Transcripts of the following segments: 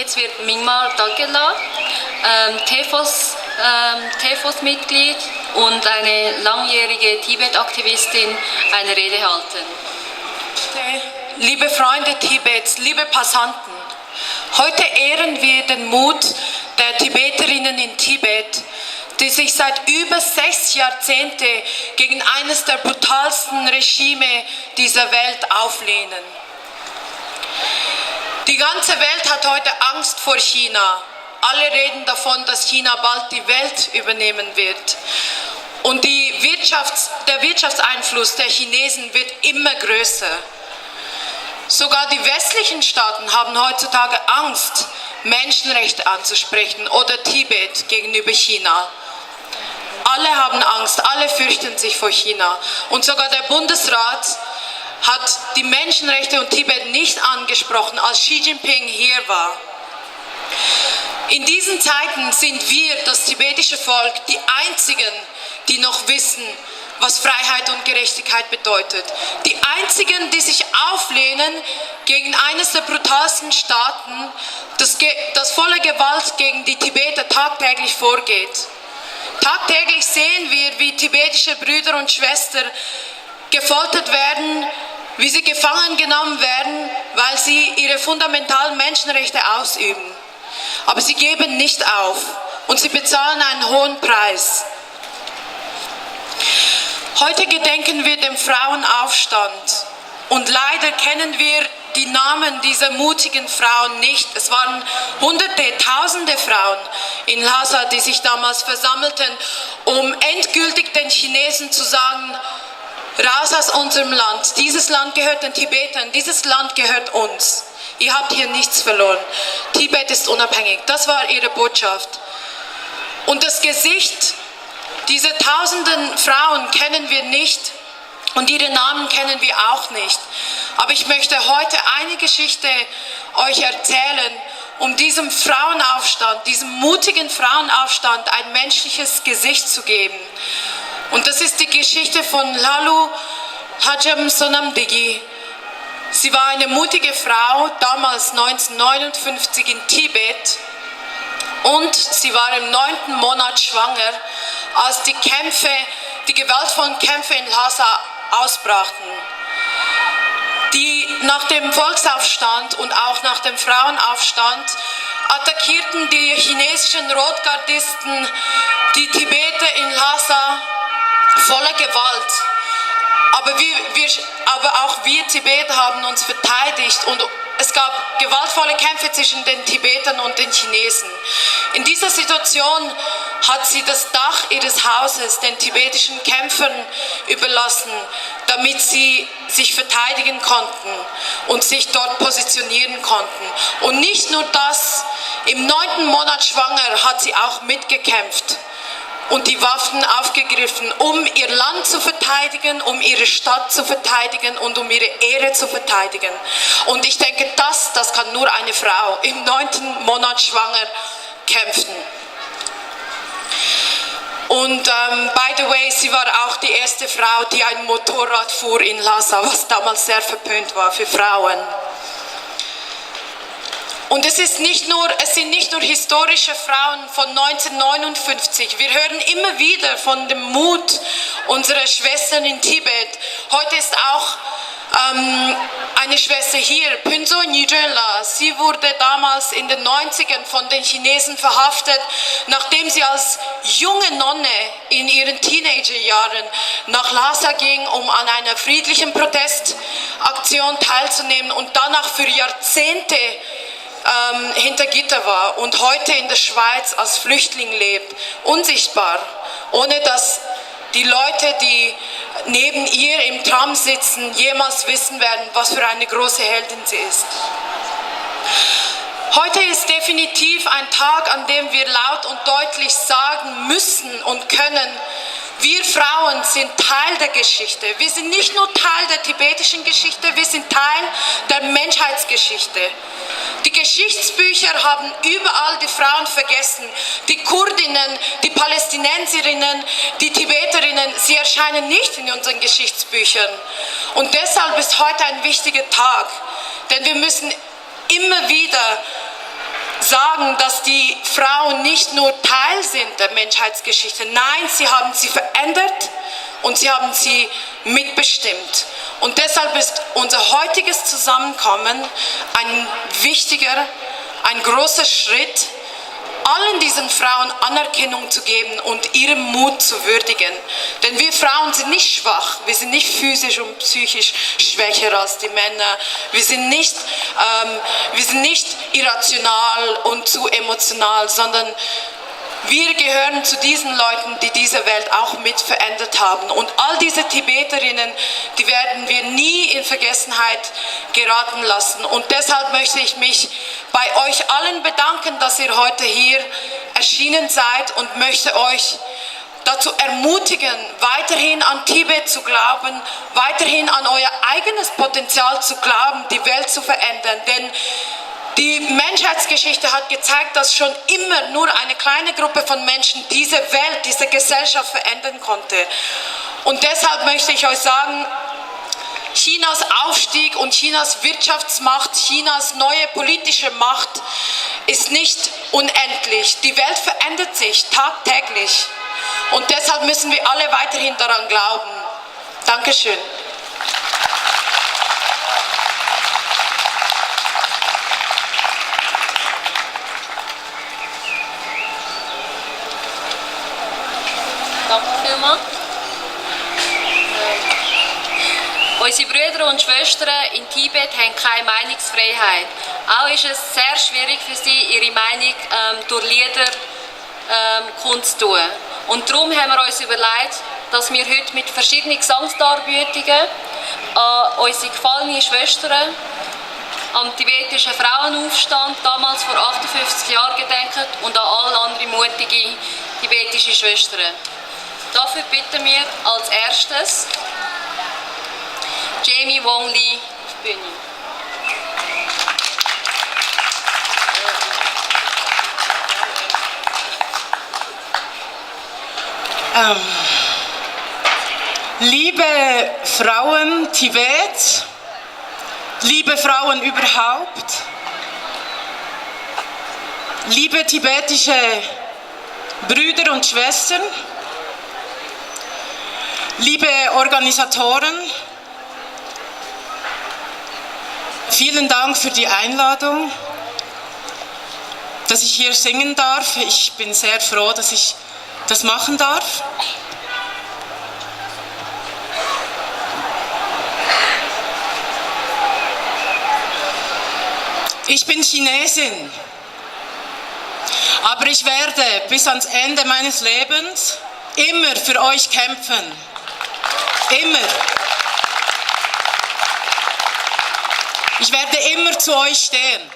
Jetzt wird Mingma Dagela, TEFOS-Mitglied und eine langjährige Tibet-Aktivistin, eine Rede halten. Liebe Freunde Tibets, liebe Passanten, heute ehren wir den Mut der Tibeterinnen in Tibet, die sich seit über 6 Jahrzehnten gegen eines der brutalsten Regime dieser Welt auflehnen. Die ganze Welt hat heute Angst vor China. Alle reden davon, dass China bald die Welt übernehmen wird. Und der Wirtschaftseinfluss der Chinesen wird immer größer. Sogar die westlichen Staaten haben heutzutage Angst, Menschenrechte anzusprechen oder Tibet gegenüber China. Alle haben Angst, alle fürchten sich vor China. Und sogar der Bundesrat hat die Menschenrechte und Tibet nicht angesprochen, als Xi Jinping hier war. In diesen Zeiten sind wir, das tibetische Volk, die Einzigen, die noch wissen, was Freiheit und Gerechtigkeit bedeutet. Die Einzigen, die sich auflehnen gegen eines der brutalsten Staaten, das voller Gewalt gegen die Tibeter tagtäglich vorgeht. Tagtäglich sehen wir, wie tibetische Brüder und Schwestern gefoltert werden, wie sie gefangen genommen werden, weil sie ihre fundamentalen Menschenrechte ausüben. Aber sie geben nicht auf und sie bezahlen einen hohen Preis. Heute gedenken wir dem Frauenaufstand und leider kennen wir die Namen dieser mutigen Frauen nicht. Es waren Hunderte, Tausende Frauen in Lhasa, die sich damals versammelten, um endgültig den Chinesen zu sagen, raus aus unserem Land, dieses Land gehört den Tibetern, dieses Land gehört uns. Ihr habt hier nichts verloren. Tibet ist unabhängig. Das war ihre Botschaft. Und das Gesicht dieser tausenden Frauen kennen wir nicht und ihre Namen kennen wir auch nicht. Aber ich möchte heute eine Geschichte euch erzählen, um diesem Frauenaufstand, diesem mutigen Frauenaufstand ein menschliches Gesicht zu geben. Und das ist die Geschichte von Lalu Hajam Sonamdegi. Sie war eine mutige Frau, damals 1959 in Tibet, und sie war im 9. Monat schwanger, als die gewaltvollen Kämpfe in Lhasa ausbrachten. Die nach dem Volksaufstand und auch nach dem Frauenaufstand attackierten die chinesischen Rotgardisten die Tibeter in Lhasa voller Gewalt. Aber auch wir Tibeter haben uns verteidigt und es gab gewaltvolle Kämpfe zwischen den Tibetern und den Chinesen. In dieser Situation hat sie das Dach ihres Hauses den tibetischen Kämpfern überlassen, damit sie sich verteidigen konnten und sich dort positionieren konnten. Und nicht nur das, im 9. Monat schwanger hat sie auch mitgekämpft und die Waffen aufgegriffen, um ihr Land zu verteidigen, um ihre Stadt zu verteidigen und um ihre Ehre zu verteidigen. Und ich denke, das kann nur eine Frau im 9. Monat schwanger kämpfen. Und by the way, sie war auch die erste Frau, die ein Motorrad fuhr in Lhasa, was damals sehr verpönt war für Frauen. Und es sind nicht nur historische Frauen von 1959. Wir hören immer wieder von dem Mut unserer Schwestern in Tibet. Heute ist auch eine Schwester hier, Phunzo Nyirönla. Sie wurde damals in den 90ern von den Chinesen verhaftet, nachdem sie als junge Nonne in ihren Teenagerjahren nach Lhasa ging, um an einer friedlichen Protestaktion teilzunehmen und danach für Jahrzehnte hinter Gitter war und heute in der Schweiz als Flüchtling lebt, unsichtbar, ohne dass die Leute, die neben ihr im Tram sitzen, jemals wissen werden, was für eine große Heldin sie ist. Heute ist definitiv ein Tag, an dem wir laut und deutlich sagen müssen und können, wir Frauen sind Teil der Geschichte. Wir sind nicht nur Teil der tibetischen Geschichte, wir sind Teil der Menschheitsgeschichte. Die Geschichtsbücher haben überall die Frauen vergessen. Die Kurdinnen, die Palästinenserinnen, die Tibeterinnen, sie erscheinen nicht in unseren Geschichtsbüchern. Und deshalb ist heute ein wichtiger Tag, denn wir müssen immer wieder sagen, dass die Frauen nicht nur Teil sind der Menschheitsgeschichte. Nein, sie haben sie verändert und sie haben sie mitbestimmt. Und deshalb ist unser heutiges Zusammenkommen ein wichtiger, ein großer Schritt, allen diesen Frauen Anerkennung zu geben und ihren Mut zu würdigen. Denn wir Frauen sind nicht schwach, wir sind nicht physisch und psychisch schwächer als die Männer, wir sind nicht irrational und zu emotional, sondern wir gehören zu diesen Leuten, die diese Welt auch mit verändert haben. Und all diese Tibeterinnen, die werden wir nie in Vergessenheit geraten lassen. Und deshalb möchte ich mich bei euch allen bedanken, dass ihr heute hier erschienen seid, und möchte euch dazu ermutigen, weiterhin an Tibet zu glauben, weiterhin an euer eigenes Potenzial zu glauben, die Welt zu verändern. Denn die Menschheitsgeschichte hat gezeigt, dass schon immer nur eine kleine Gruppe von Menschen diese Welt, diese Gesellschaft verändern konnte. Und deshalb möchte ich euch sagen, Chinas Aufstieg und Chinas Wirtschaftsmacht, Chinas neue politische Macht ist nicht unendlich. Die Welt verändert sich tagtäglich. Und deshalb müssen wir alle weiterhin daran glauben. Dankeschön. Danke vielmals. Unsere Brüder und Schwestern in Tibet haben keine Meinungsfreiheit. Auch ist es sehr schwierig für sie, ihre Meinung durch Lieder kundzutun. Und darum haben wir uns überlegt, dass wir heute mit verschiedenen Gesangsdarbietungen an unsere gefallenen Schwestern am tibetischen Frauenaufstand damals vor 58 Jahren gedenken und an alle anderen mutige tibetische Schwestern. Dafür bitten wir als erstes Jamie Wong Lee auf die Bühne. Liebe Frauen Tibets, liebe Frauen überhaupt, liebe tibetische Brüder und Schwestern, liebe Organisatoren, vielen Dank für die Einladung, dass ich hier singen darf. Ich bin sehr froh, dass ich das machen darf. Ich bin Chinesin, aber ich werde bis ans Ende meines Lebens immer für euch kämpfen. Immer. Ich werde immer zu euch stehen.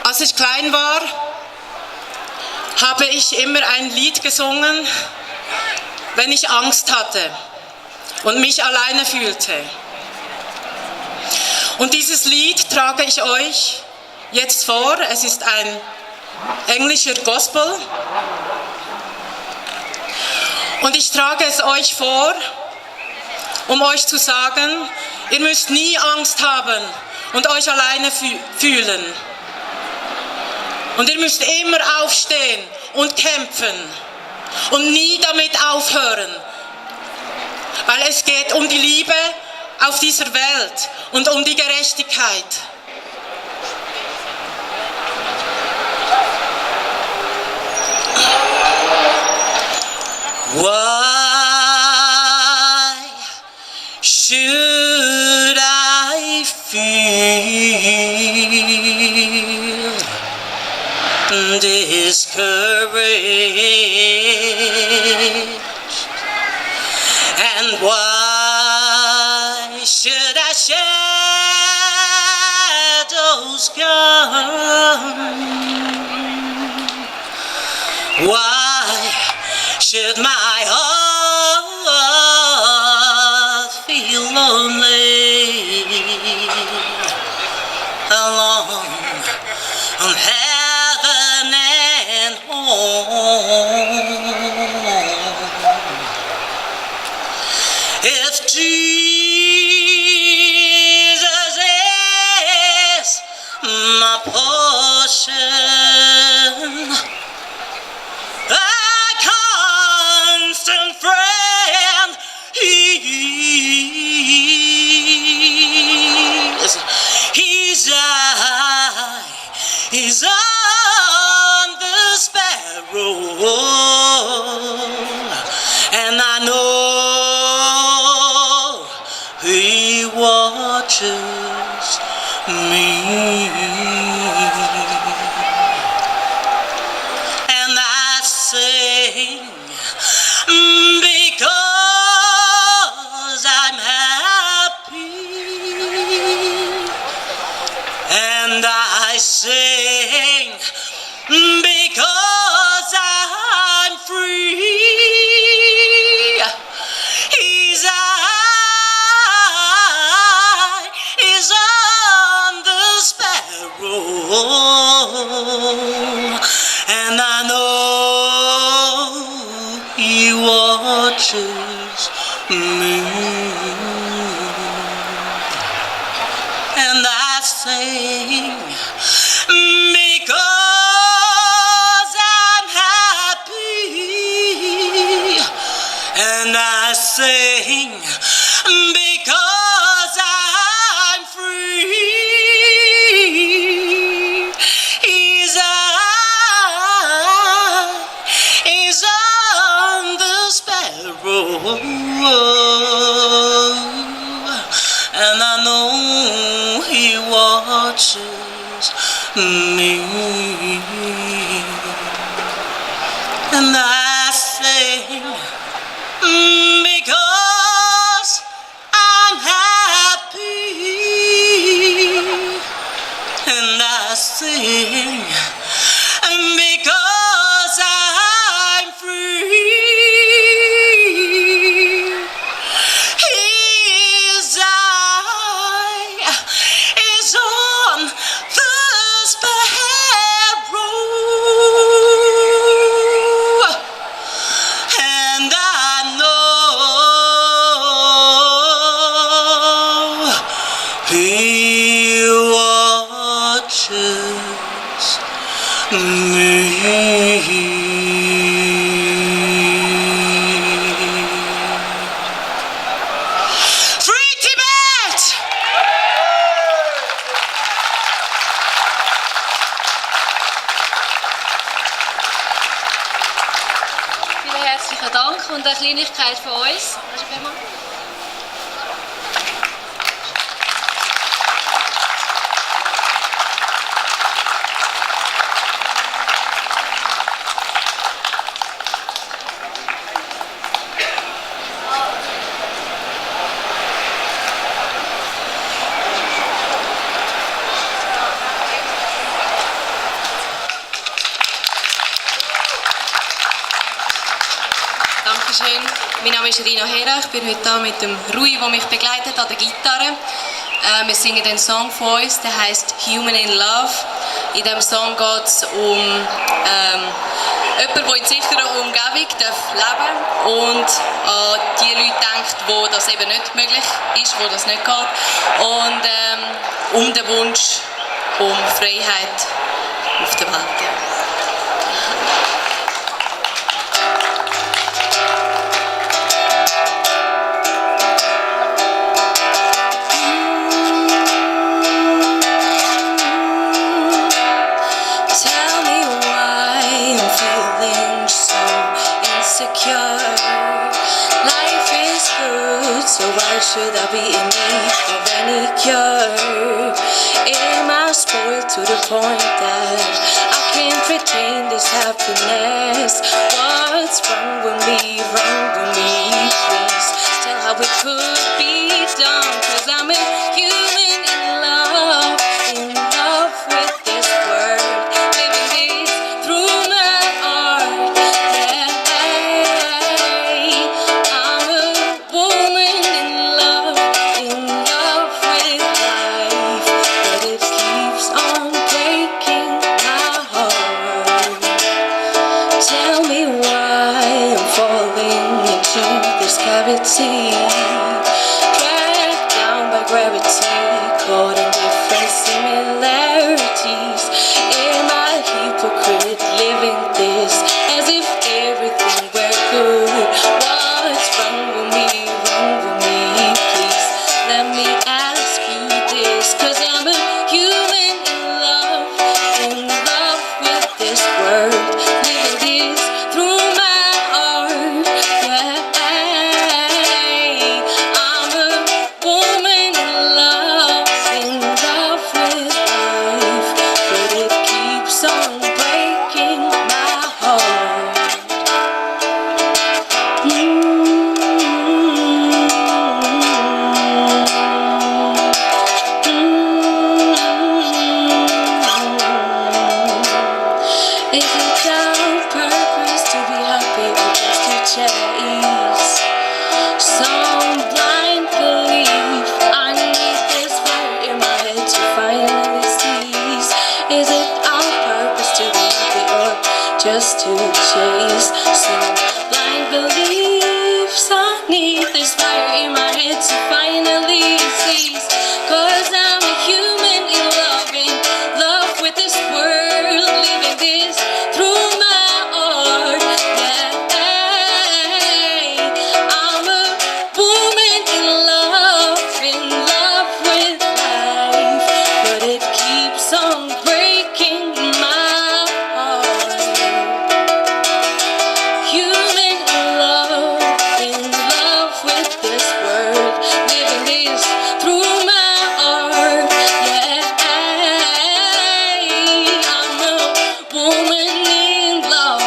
Als ich klein war, habe ich immer ein Lied gesungen, wenn ich Angst hatte und mich alleine fühlte. Und dieses Lied trage ich euch jetzt vor. Es ist ein englischer Gospel. Und ich trage es euch vor, um euch zu sagen, ihr müsst nie Angst haben und euch alleine fühlen. Und ihr müsst immer aufstehen und kämpfen und nie damit aufhören. Weil es geht um die Liebe auf dieser Welt und um die Gerechtigkeit. Why should I feel discouraged? And why should our shadows come? Why should my heart feel lonely alone on heaven and home? If Jesus is constant friend. His eye is on the sparrow, and I know he watches me. And I sing because I'm happy, and I sing because I'm free. His eye is on the sparrow, and I know he watches me. And I sing because I'm happy, and I sing because I'm free. His eye is on the sparrow, and I know he watches me. And I sing because I'm happy, and I sing because I'm free. His eye is on the sparrow, and I know he watches me. Free Tibet! Vielen herzlichen Dank und eine Kleinigkeit von uns. Dankeschön. Mein Name ist Rina Hera. Ich bin heute hier mit dem Rui, der mich begleitet an der Gitarre. Wir singen den Song von uns, der heißt Human in Love. In diesem Song geht es um jemanden, der in sicherer Umgebung leben darf und an die Leute denkt, wo das eben nicht möglich ist, wo das nicht geht. Und um den Wunsch um Freiheit auf der Welt. Life is good, so why should I be in need of any cure? Am I spoiled to the point that I can't retain this happiness? What's wrong with me, please? Tell how it could be done, 'cause I'm a human in love with this world, living this through my art. I'm a woman in love with life, but it keeps on breaking my heart. Tell me why I'm falling into this cavity, dragged down by gravity, caught in different similarities. Am I a hypocrite living this as if everything were good? What's wrong with me, please let me ask you this, 'cause I'm a human in love with this world, living this through my art, yeah. I'm a woman in love with life, but it keeps on breaking my heart. Is it our purpose to be happy or just to chase some blind belief? I need this fire in my head to finally seize. Is it our purpose to be happy or just to chase some blind beliefs? I need this fire in my head to finally seize. 'Cause I'm a human in love with this world, living this through my art, yeah. I'm a woman in love with life, but it keeps on breaking my heart. Human in love with this world, living this through my art, yeah. I'm a woman in love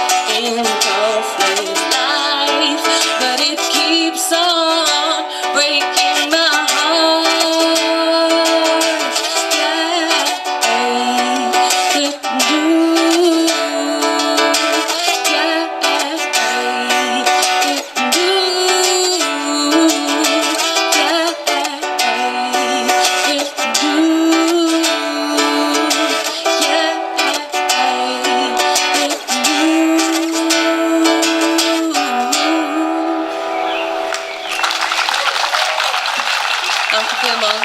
with life, but it keeps on breaking my heart, yeah. Danke vielmals.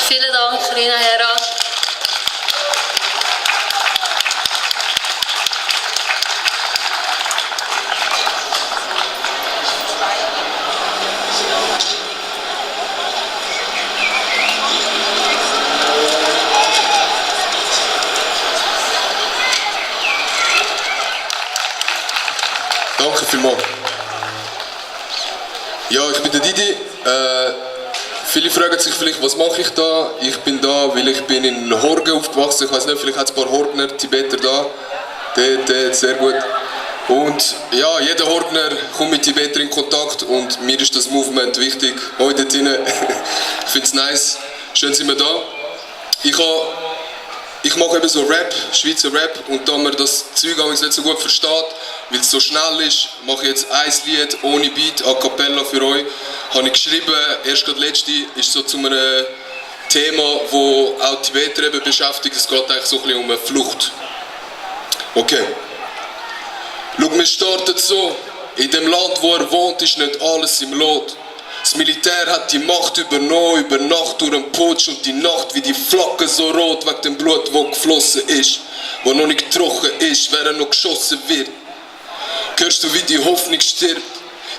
Vielen Dank, Rina Hera. Danke vielmals. Ja, ich bin der Didi. Viele fragen sich vielleicht, was mache ich da? Ich bin da, weil ich bin in Horgen aufgewachsen. Ich weiß nicht, vielleicht hat es ein paar Horgner, Tibeter da. Der, sehr gut. Und ja, jeder Horgner kommt mit Tibeter in Kontakt und mir ist das Movement wichtig. Euch dort drinnen. Ich finde es nice. Schön sind wir da. Ich mache eben so Rap, Schweizer Rap, und da man das Zeug nicht so gut versteht, weil es so schnell ist, mache ich jetzt ein Lied ohne Beat, a cappella für euch. Habe ich geschrieben, erst gerade letzte, ist so zu einem Thema, wo auch Tibeter eben beschäftigt. Es geht eigentlich so ein bisschen um eine Flucht. Okay. Schau, wir starten so. In dem Land, wo er wohnt, ist nicht alles im Lot. Das Militär hat die Macht übernommen, über Nacht durch den Putsch, und die Nacht wie die Flagge so rot wegen dem Blut, wo geflossen ist, wo noch nicht trocken ist, während noch geschossen wird. Hörst du, wie die Hoffnung stirbt?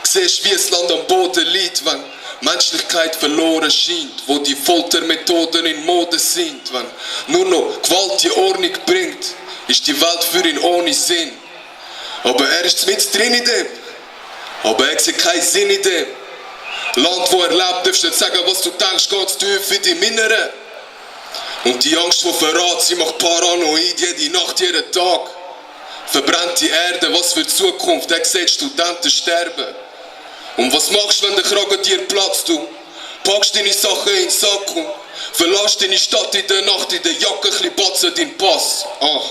Siehst, wie das Land am Boden liegt, wenn Menschlichkeit verloren scheint, wo die Foltermethoden in Mode sind, wenn nur noch Gewalt die Ordnung bringt, ist die Welt für ihn ohne Sinn. Aber er ist mit drin in dem, aber er sieht keinen Sinn in dem. Land, wo er lebt, darfst du nicht sagen, was du denkst, ganz tief in deinem Inneren. Und die Angst vor Verrat, sie macht paranoid, jede Nacht, jeden Tag. Verbrennt die Erde, was für Zukunft, er sieht Studenten sterben. Und was machst du, wenn der Kragen dir platzt, du? Packst deine Sachen in den Sack und verlässt deine Stadt in der Nacht, in der Jacke, ein bisschen batzen deinen Pass. Ach.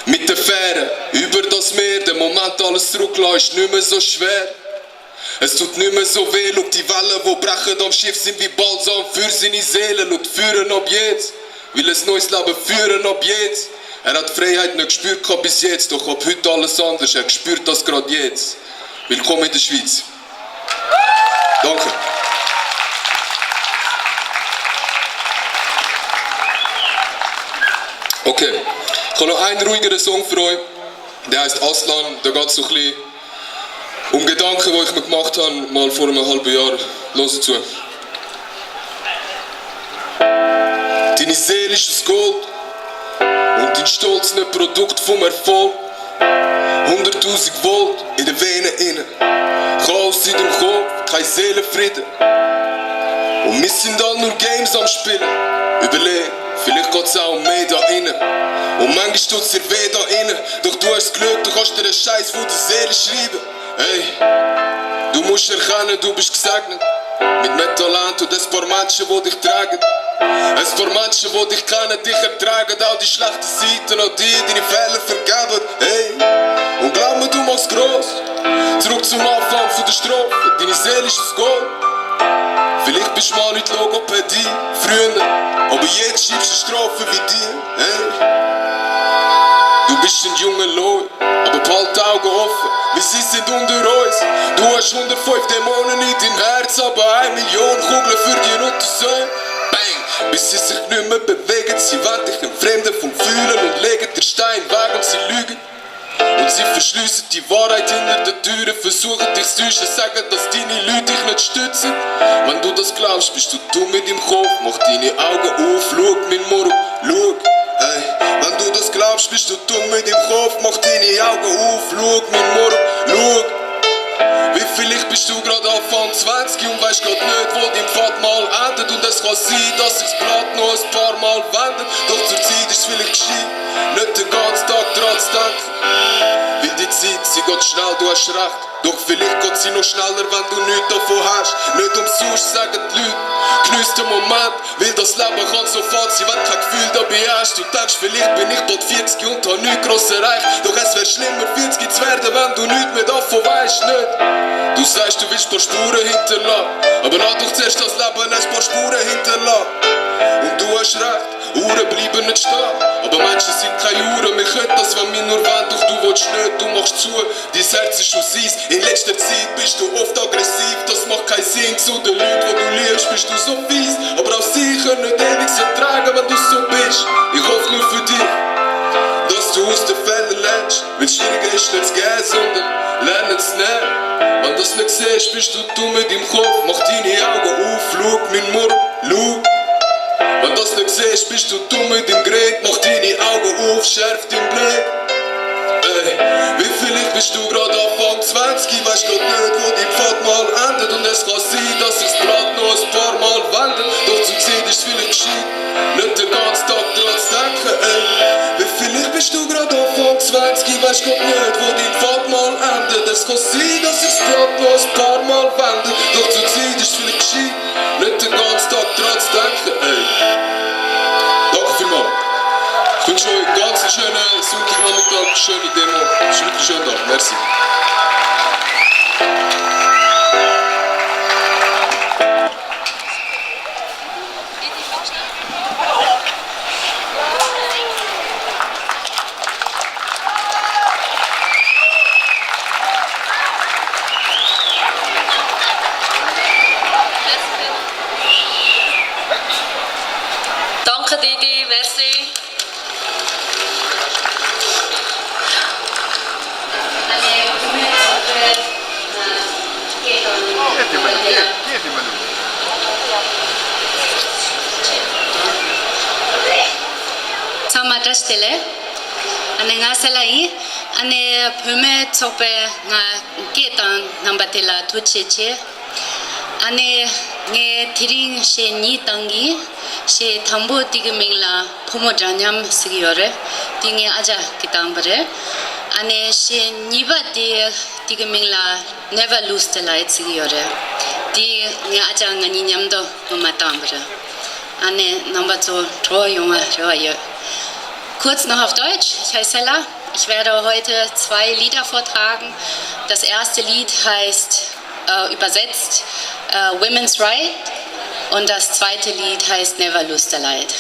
Mit der Fähre, über das Meer, der Moment alles zurücklassen, ist nicht mehr so schwer. Es tut nicht mehr so weh, schau, die Wellen, die brechen am Schiff, sind wie Balsam für seine Seele. Schau, führen ab jetzt, will ein neues Leben führen ab jetzt. Er hat Freiheit nicht gespürt bis jetzt, doch ab heute alles anders, er spürt das gerade jetzt. Willkommen in der Schweiz. Danke. Okay, ich habe noch einen ruhigeren Song für euch. Der heißt Aslan. Da geht es so ein bisschen um Gedanken, die ich mir gemacht habe, mal vor einem halben Jahr. Hört zu. Deine Seele ist das Gold und dein Stolz nicht Produkt vom Erfolg. 100.000 Volt in den Venen innen, Chaos in dem Kopf, kein Seelenfrieden. Und wir sind alle nur Games am Spielen. Überleg, vielleicht geht's auch um mehr da innen. Und manchmal tut's dir weh da innen. Doch du hast Glück, du kannst dir einen Scheiß von der Seele schreiben. Hey, du musst erkennen, du bist gesegnet. Mit mehr Talent und ein paar Menschen, die dich tragen. Ein paar Menschen, die dich kennen, dich ertragen. All die schlechten Seiten an dir, deine Fehler vergeben. Hey, und glaub mir, du machst gross. Zurück zum Anfang von der Strophe. Deine Seele ist das Gold. Vielleicht bist du mal nicht Logopädie, Freunde, aber jetzt schreibst du Strophen wie dir. Hey. Du bist ein junger Leut, aber bald die Augen offen, wie sie sind unter uns. Du hast 105 Dämonen in deinem Herz, aber 1 Million Kugeln für die Nuttersöhne. Bang, bis sie sich nicht mehr bewegen, sie wollen dich entfremden vom Fühlen und legen den Stein weg und sie lügen. Und sie verschliessen die Wahrheit hinter den Türen, versuchen dich zu täuschen, sagen, dass deine Leute dich nicht stützen. Wenn du das glaubst, bist du dumm mit dem Kopf, mach deine Augen auf, schau, mein Moro, schau. Hey, wenn du das glaubst, bist du dumm mit dem Kopf, mach deine Augen auf, schau, mein Moro, schau. Wie vielleicht bist du gerade Anfang 20 und weißt grad nicht, wo dein Pfad mal endet. Und es kann sein, dass sich das Blatt noch ein paar Mal wendet. Doch zur Zeit ist es vielleicht gescheit, nicht den ganzen Tag dran zu denken. Weil die Zeit, sie geht schnell, du hast recht. Doch vielleicht geht sie noch schneller, wenn du nichts davon hast. Nicht umsonst sagen die Leute, geniess den Moment, weil das Leben kann so fad sein, wenn du kein Gefühl dabei hast. Du denkst, vielleicht bin ich bald 40 und hab nichts gross erreicht. Doch es wär schlimmer, 40 zu werden, wenn du nichts mehr davon weisst, nicht? Du sagst, du willst ein paar Spuren hinterlassen, aber lass doch zuerst das Leben ein paar Spuren hinterlassen. Und du hast recht, Uhren bleiben nicht stehen, aber Menschen sind keine Uhren. Wir können das, wenn wir nur wollen, doch du willst nicht, du machst zu. Dein Herz ist aus Eis, in letzter Zeit bist du oft aggressiv. Das macht keinen Sinn, zu den Leuten, die du liebst, bist du so fies. Aber auch sie können nicht ewig so tragen, wenn du so bist. Ich hoffe nur für dich, dass du aus den Fehlern lernst. Wenn es schwieriger ist, nicht zu gehen, sondern lernen zu nehmen. Wenn du das nicht siehst, bist du dumm mit deinem Kopf. Mach deine Augen auf, schau, mein Mord, schau. Wenn du das nicht siehst, bist du dumm mit dem Gerät. Mach deine Augen auf, schärf deinen Blick. Ey, wie vielleicht bist du gerade Anfang 20, weißt grad nicht, wo dein Pfad mal endet. Und es kann sein, dass sich das Blatt noch ein paar Mal wendet. Doch zur Zeit ist es vielleicht gescheit, nicht den ganzen Tag dran zu denken. Ey, wie vielleicht bist du gerade Anfang 20, weißt grad nicht, wo dein Pfad mal endet. Es kann sein, dass sich das Blatt noch ein paar Mal wendet. Doch zur Zeit ist es vielleicht gescheit, nicht den ganzen Tag dran zu denken. Ey, danke vielmals. Ich wünsche euch einen ganz schönen Sonntagnachmittag, schöne Demo. Es ist wirklich ein schöner Tag. Merci. Danke Didi, merci. Sama Stelle. Ane ngasalai ane phume chope nga ketan nambatela tucheche ane nge thiring she ni tangi she thambo tigmingla phumo janyam sigiyore tinge aja kitambare ane she niba de tigmingla never lose the light sigiyore di nge aja ngani nyamdo matambare ane number 2 tro yoma roye. Kurz noch auf Deutsch, ich heiße Hella. Ich werde heute 2 Lieder vortragen. Das erste Lied heißt, übersetzt, Women's Right und das zweite Lied heißt Never Lose the Light.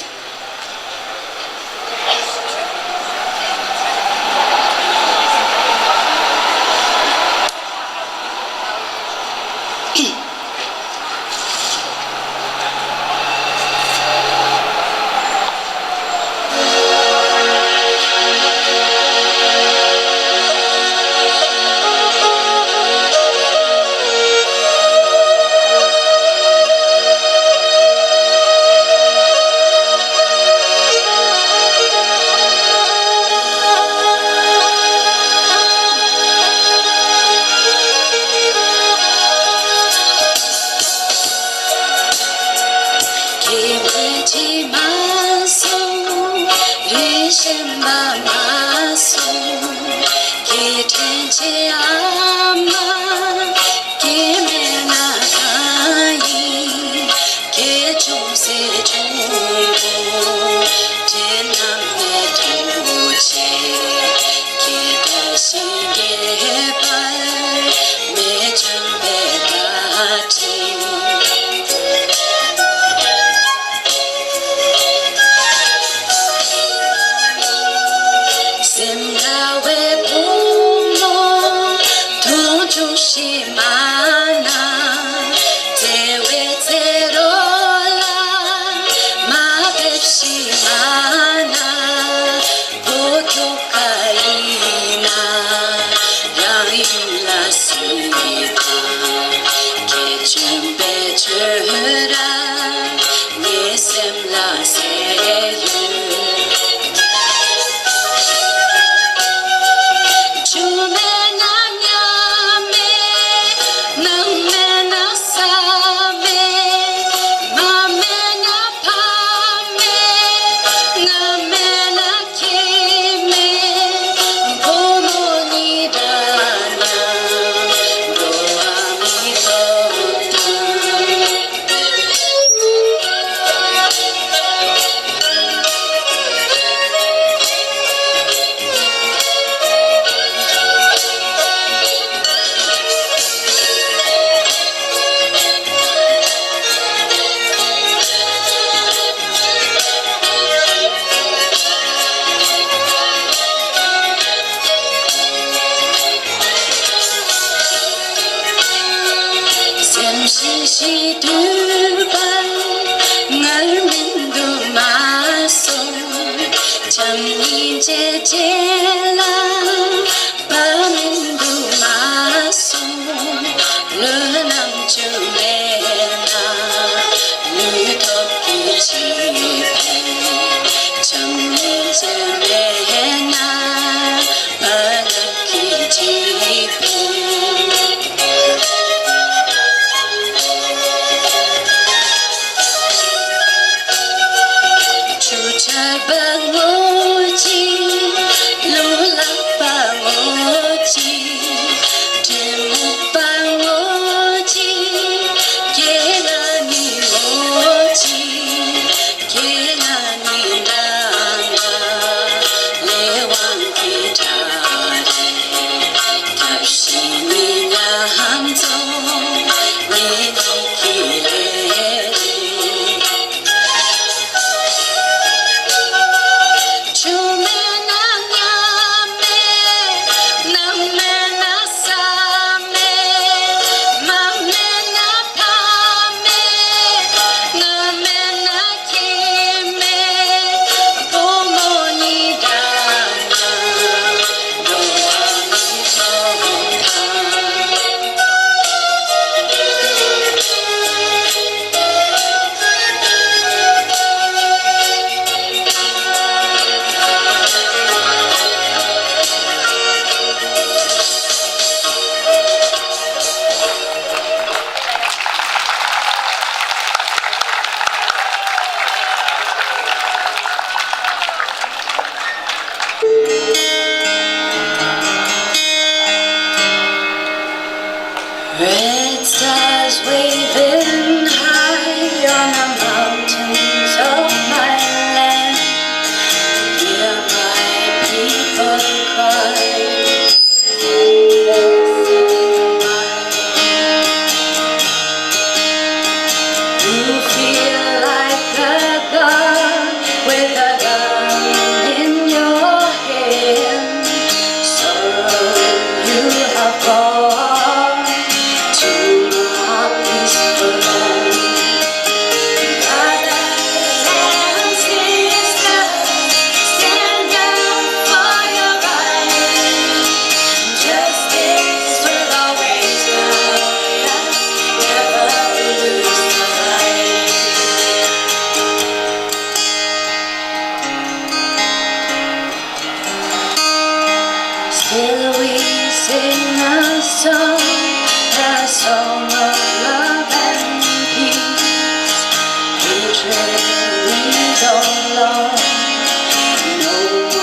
No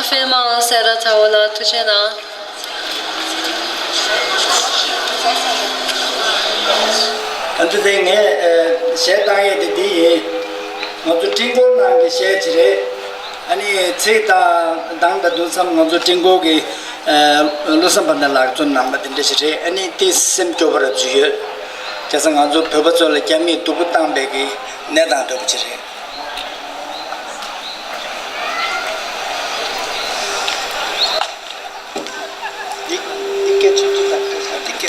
vielmals, Sarah Taola, Tujena. Antu de nge she dang ye di ngozu tingo nang ge she chire ani che ta dang da du sam ngozu tingo ge lo sam ban la chun nam ba din de chire ani ti sim kyo bara ju ye ja sang ngozu phe ba chol kya mi tu bu tang be ge ne da do chire dik chu chu ta dik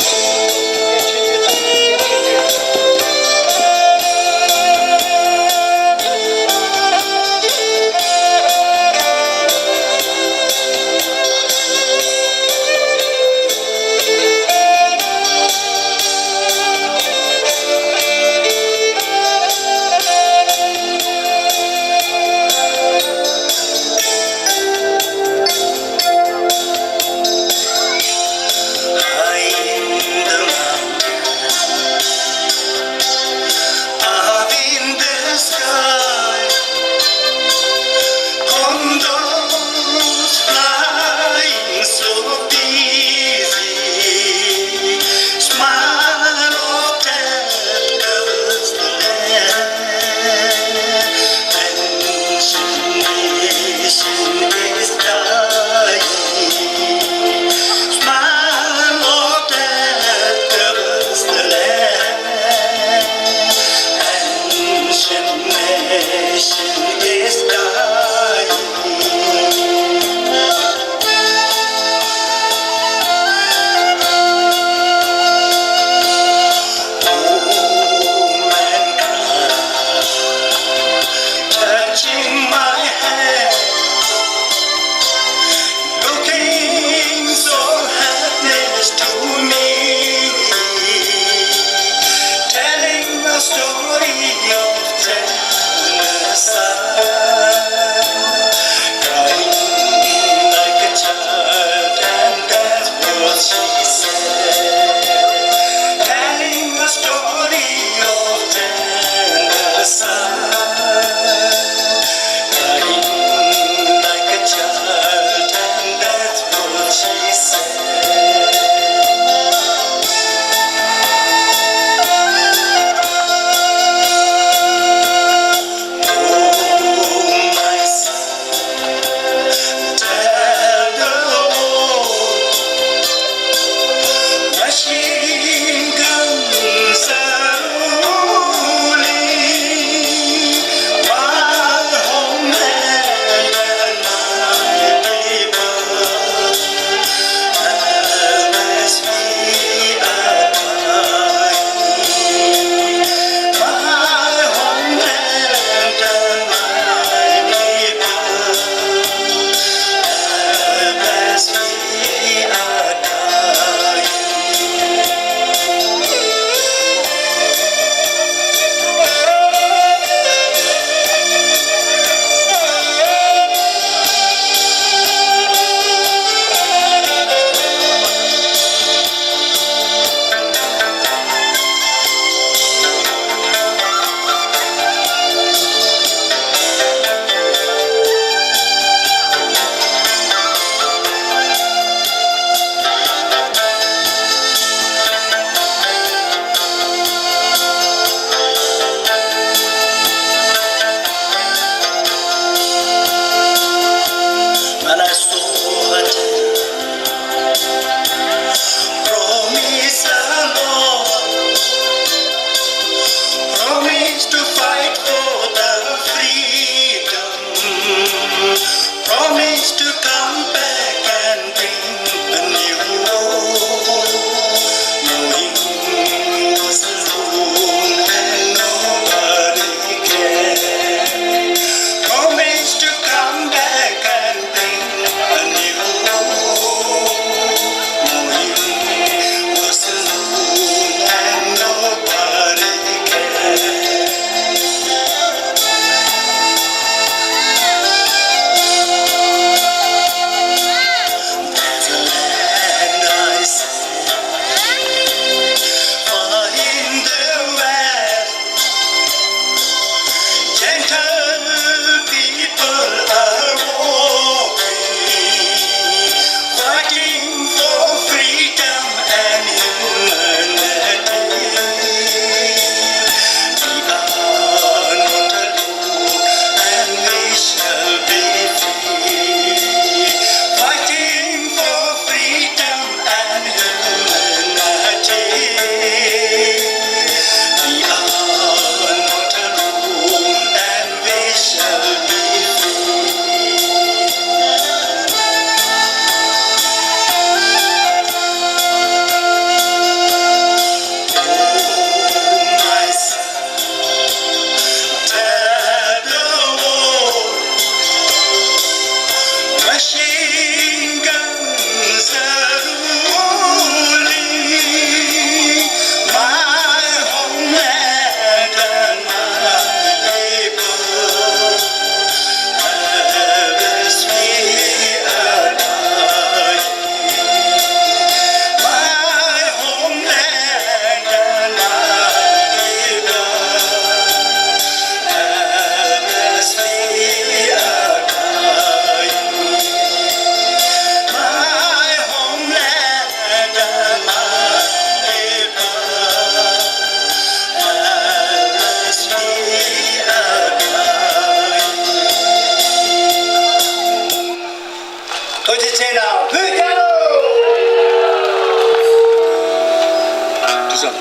주상.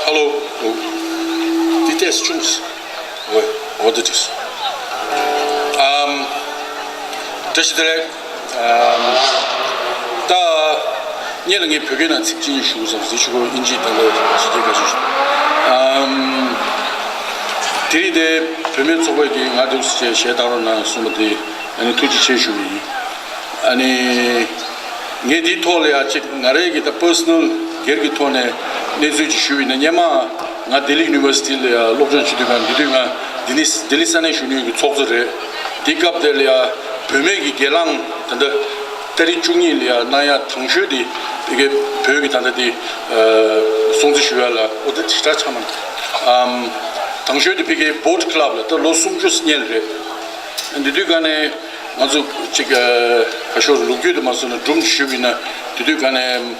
Hello. Details choose. What it is. 다시들 다 년에 표현한 특징이 주고서 주고 인지 등을 지지가 주시고 대리대 표면 속에 가도스 제다로나 수모디 아니 투지 제슈미 아니 녜디 톨에 아직 나래기 다 퍼스널 게르기 톤에 내주지 슈이는 냐마 나 델리 유니버시티에 로전 주디간 디디가 디니스 델리산에 슈니 촉저레 디캅델이야 표면이 게랑 단다 때리 중일이야 나야 당슈디 이게 표현이 단다디 송지슈알라 어디 진짜 참은 당슈디 비게 보트 클럽라 또 로숨주스 녀레 디디간에 아주 제가 가셔 루규도 마서는 좀 쉬비나 디디간에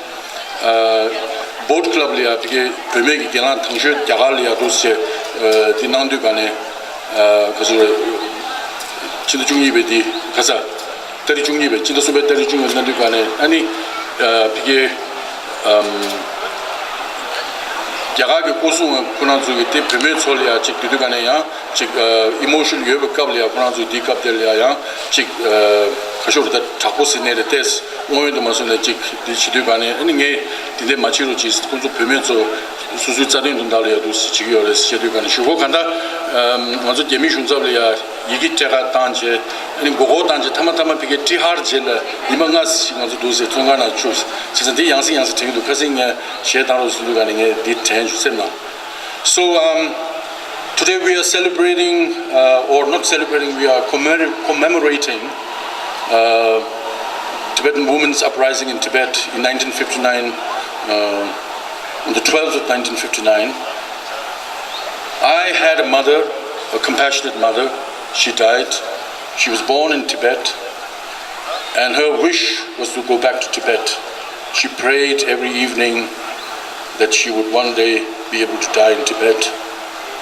보트 클럽리아 비게 표면이 게랑 당슈 야갈리아 도시에 디난디간에 그래서 진도 중립에디 가자 때리 중립에 진도 소배 때리 중립 난들 간에 아니 비게 야가게 고수는 군안주기 때 premier 솔이야 즉 그들 간에야 즉 이모션 여백값이야 군안주 디값들이야 즉 가셔도 작고스네데 테스 오늘도 마선에 즉 디치들 간에 아니 게 디데 마치로 지스 군주 표면서 수수 짜는 돈달이야도 지기어레 시들 간에 쉬고 간다 먼저 재미 준잡이야 이게 제가 단체 아니 고고 단체 타마타마 비게 티하르젤 이만가스 먼저 도세 통하나 주스 진짜 이 양식 되기도 그생에 셰다로 수르가는 게 디텐 주세나 so today we are celebrating or not celebrating we are commemorating Tibetan women's uprising in Tibet in 1959 on the 12th of 1959 I had a mother, a compassionate mother. She died. She was born in Tibet, and her wish was to go back to Tibet. She prayed every evening that she would one day be able to die in Tibet.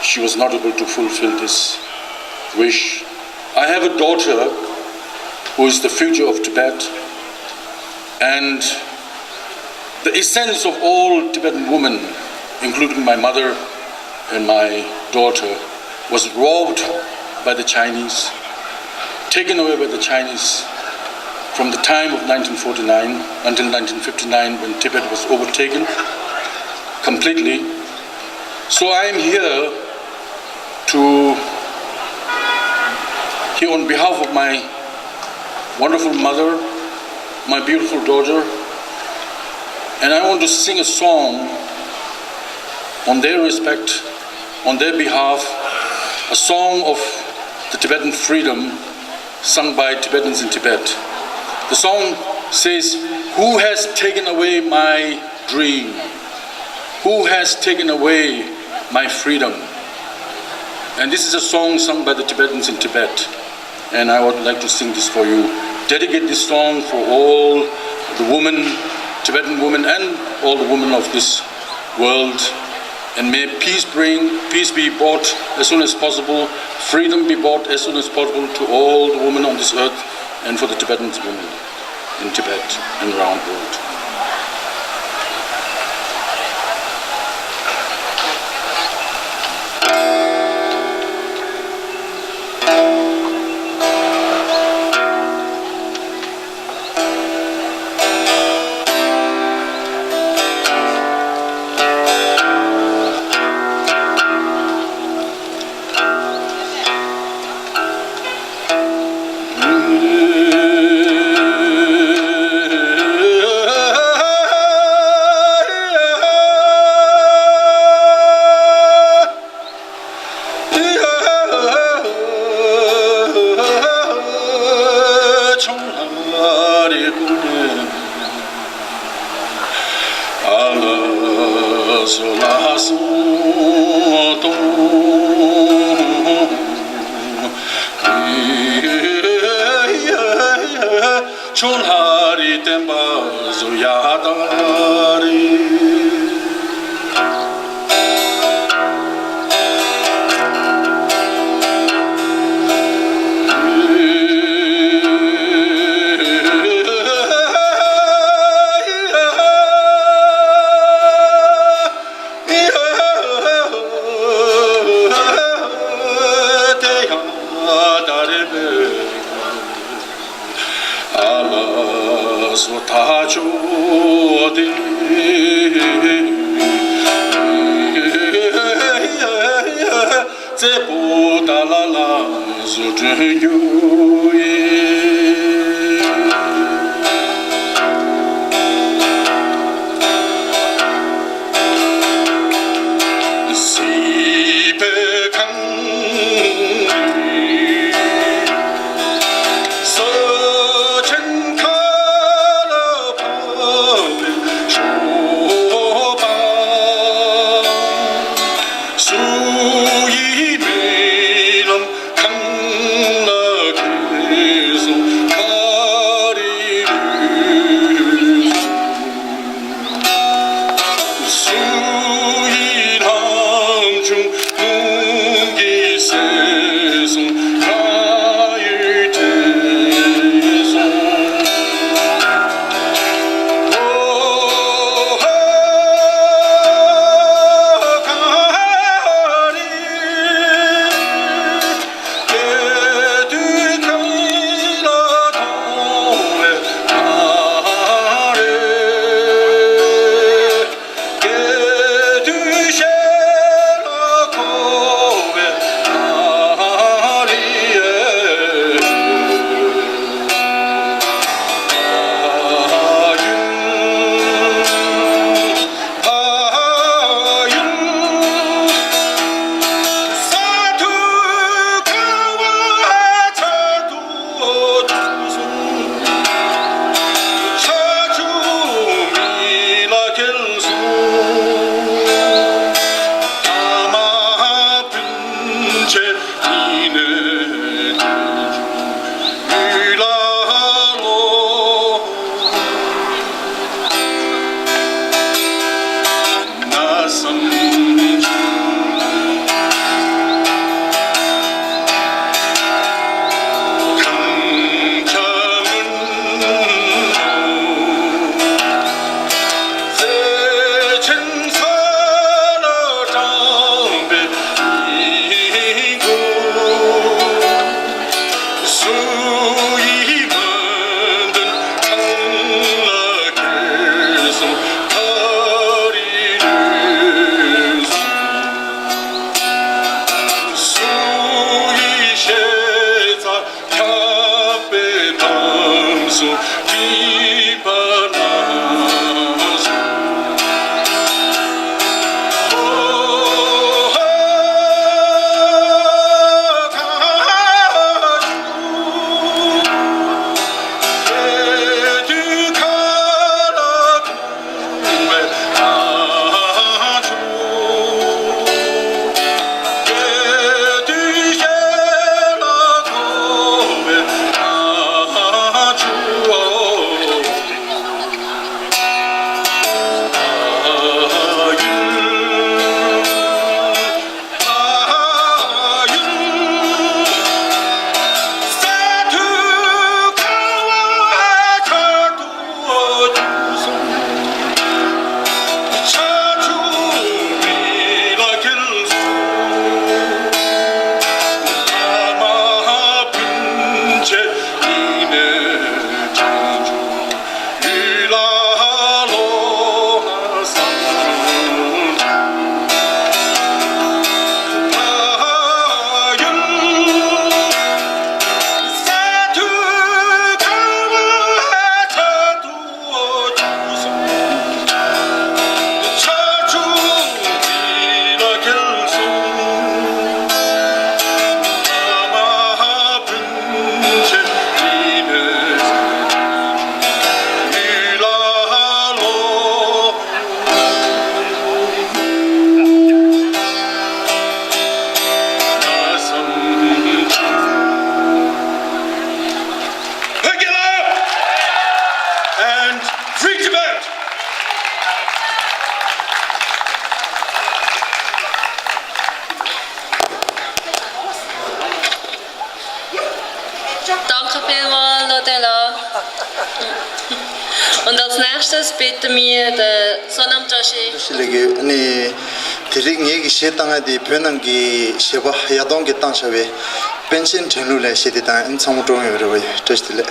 She was not able to fulfill this wish. I have a daughter who is the future of Tibet, and the essence of all Tibetan women, including my mother and my daughter, was robbed by the Chinese, taken away by the Chinese from the time of 1949 until 1959 when Tibet was overtaken completely. So I am here on behalf of my wonderful mother, my beautiful daughter, and I want to sing a song on their respect, on their behalf, a song of the Tibetan freedom sung by Tibetans in Tibet. The song says, "Who has taken away my dream? Who has taken away my freedom?" And this is a song sung by the Tibetans in Tibet. And I would like to sing this for you. Dedicate this song for all the women, Tibetan women, and all the women of this world. And may peace be brought as soon as possible, freedom be brought as soon as possible to all the women on this earth and for the Tibetan women in Tibet and around the world. Chulhari temba zuyadari 알아서 다 줘대 제보다 라라 소주유에 Und als nächstes bitten wir den Sonam Joshi. 아니 드릭 얘기 시당에 디 변한기 시바 야동게 땅샤베 펜션 전루래 시디다 인상무종에 그러고 저스tilde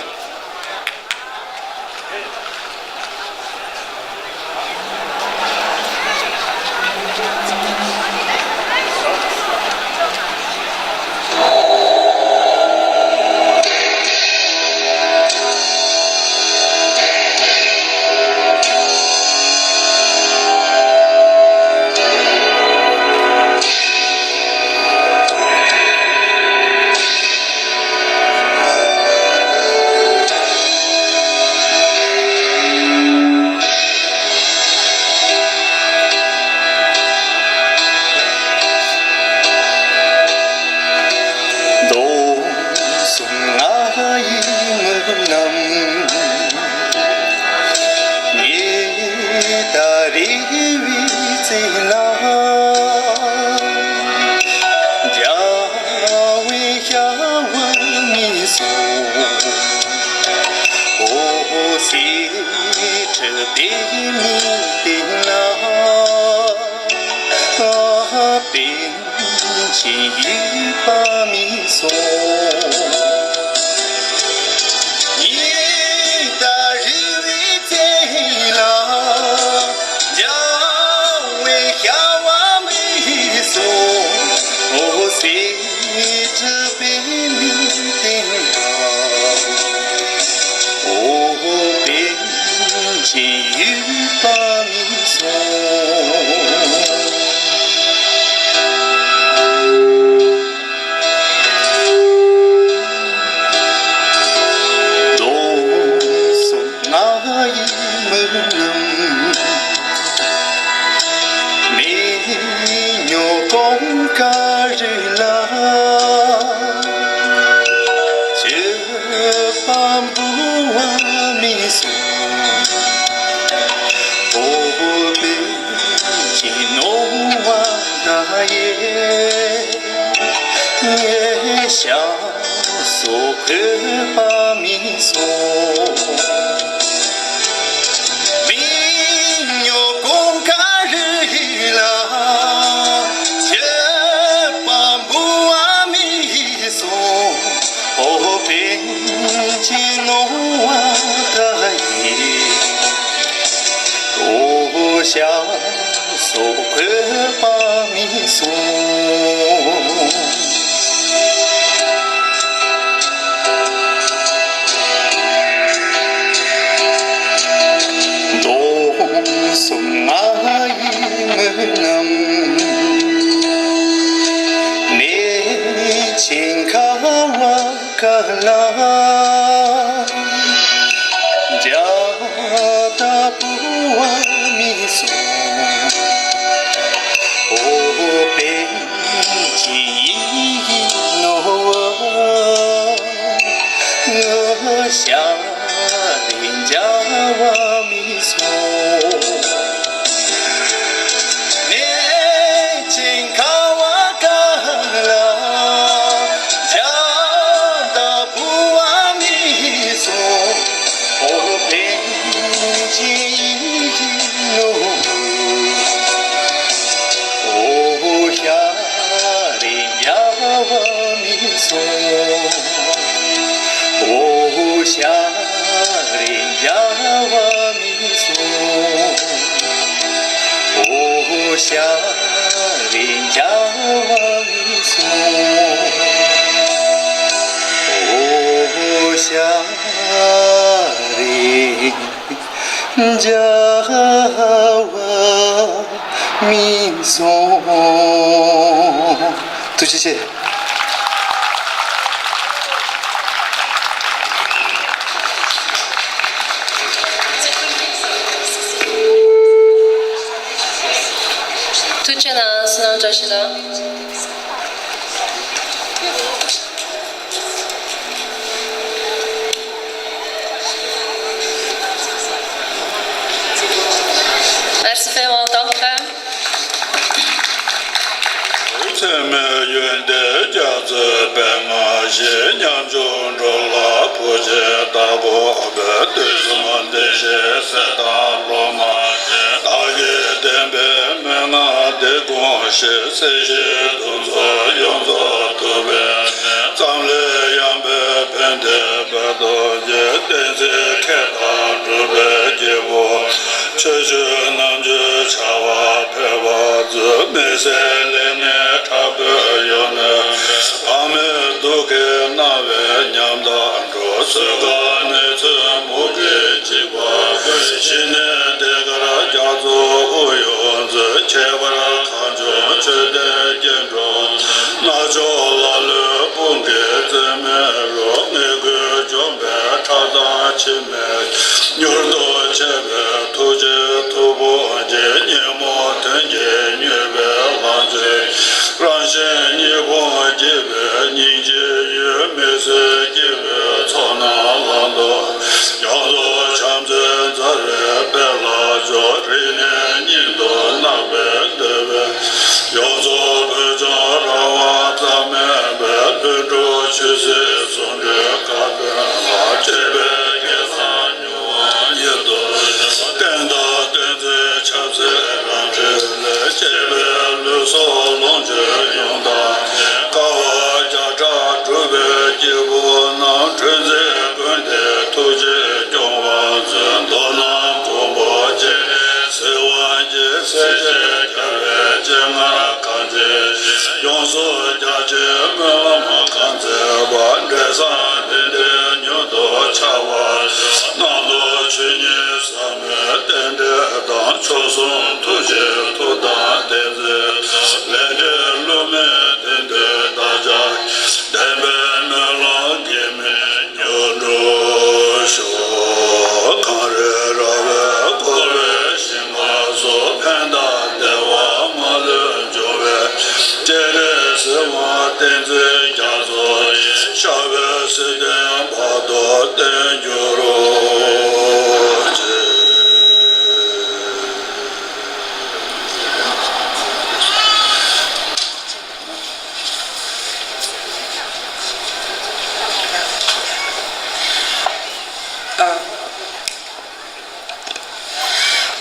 谢谢。Tuchena sınavı taşıda. Merci vielmals, danke. Chebe ke sanyo 소송 투제 토다 데제 레제 로메 데데 다자 데베나라 게메 뇨로쇼 카레라베 코레 싱가소 펜다 데와 마르 조베 제레스와 덴제 자소에 샤베스데 바도 데조로제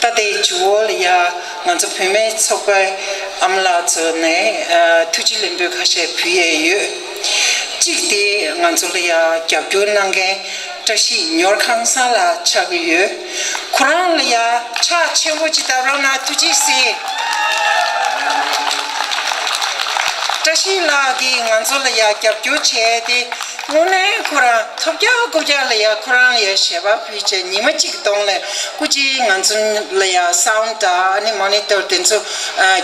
Tade juolia nganzo pime tsokwe amla tsone tuji limbu khashe pye yu jikde nganzo lia gyabyo nange tashi nyor khangsa la chag yu Quran lia cha chengo jitarona tuji si tashi la gi nganzo lia gyabyo che de ngone Quran thobya gobya lia Quran lia sheba piche nima chik dongle kuji nganzun lia sound da ani monitor tenso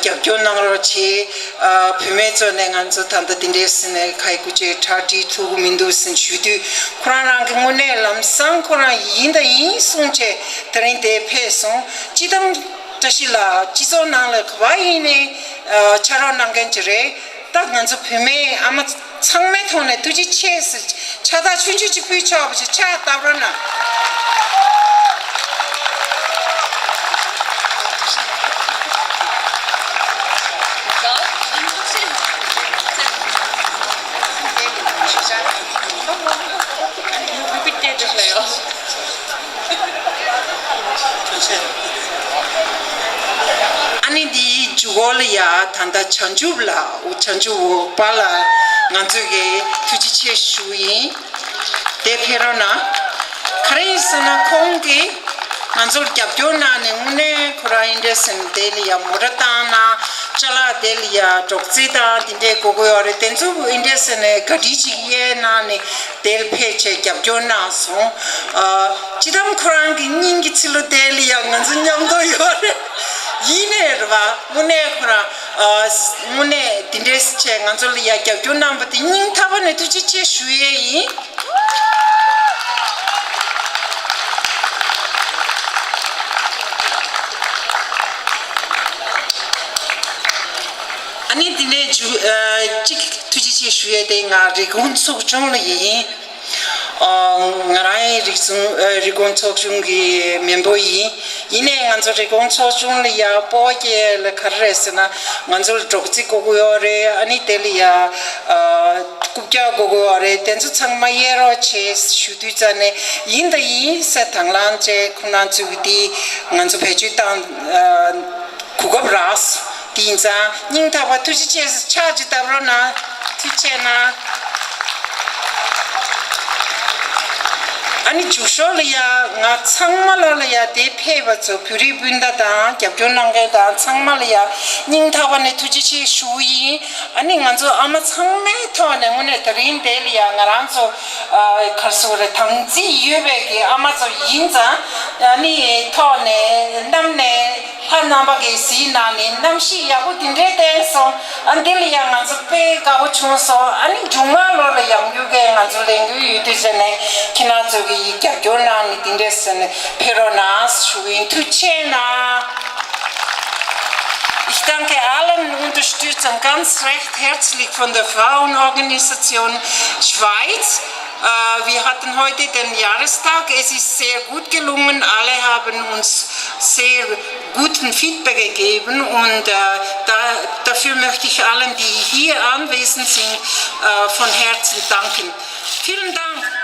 gyabyo nangro chi pime zo ne nganzo tanda dindesne kai kuji 32 mindu sin shudu Quran ang ngone lamsang Quran yinda yin sungche trinde peson jidam tashi la jizo nang kwai ne charo nangen jire 딱 nganzo pime ama 창매 통에 두지 치에서 차다 춘주지 부이쳐 아버지 차 따브러나 아니 디 주골이야 단다 천주블라 우천주 발라 nganzuge tujiche shui deperona kreisana kongi nganzul gyapjona ne une kuraindesen delia moratana chala delia toksita dinde kogoyore tenzu indesen gadiji ye na ne del peche gyapjona so jidam kurangi ningi chilo delia nganzunyamdo yore yinerwa mune kura mune dindes che nganzol ya kya gyonam bati ning tabane tuji che shuye yi ani dine ju chik tuji che shuye de nga regun sok jong le yi ngarai rigon chokjungi memboi ine nganzo rigon chokjungi ya poje le kharresna nganzo jokchi koguyore ani telia kubja koguyore tenzu changma yero che shudu jane inda yi sa thanglan che khunan chugdi nganzo phechu tan kugobras tinza ningta ba tuji che charge tabrona tichena 아니 주쇼리야 나 창말라야 대패버서 뷰리분다다 겹존랑게다 창말이야 닝타반에 투지시 수이 아니 먼저 아마 창매토네 문에 드린 데리야 나란서 가서래 당지 유백이 아마서 인자 아니 토네 남네 하나밖에 시나니 남시야고 딘데데서 안델리야 나서 배가 오춘서 아니 정말로 양육에 나서 랭귀 유디제네 키나저기 Gyagyonan Dindessen Peronas Schuin Tuchena. Ich danke allen Unterstützern ganz recht herzlich von der Frauenorganisation Schweiz. Wir hatten heute den Jahrestag. Es ist sehr gut gelungen. Alle haben uns sehr guten Feedback gegeben und dafür möchte ich allen, die hier anwesend sind, von Herzen danken. Vielen Dank.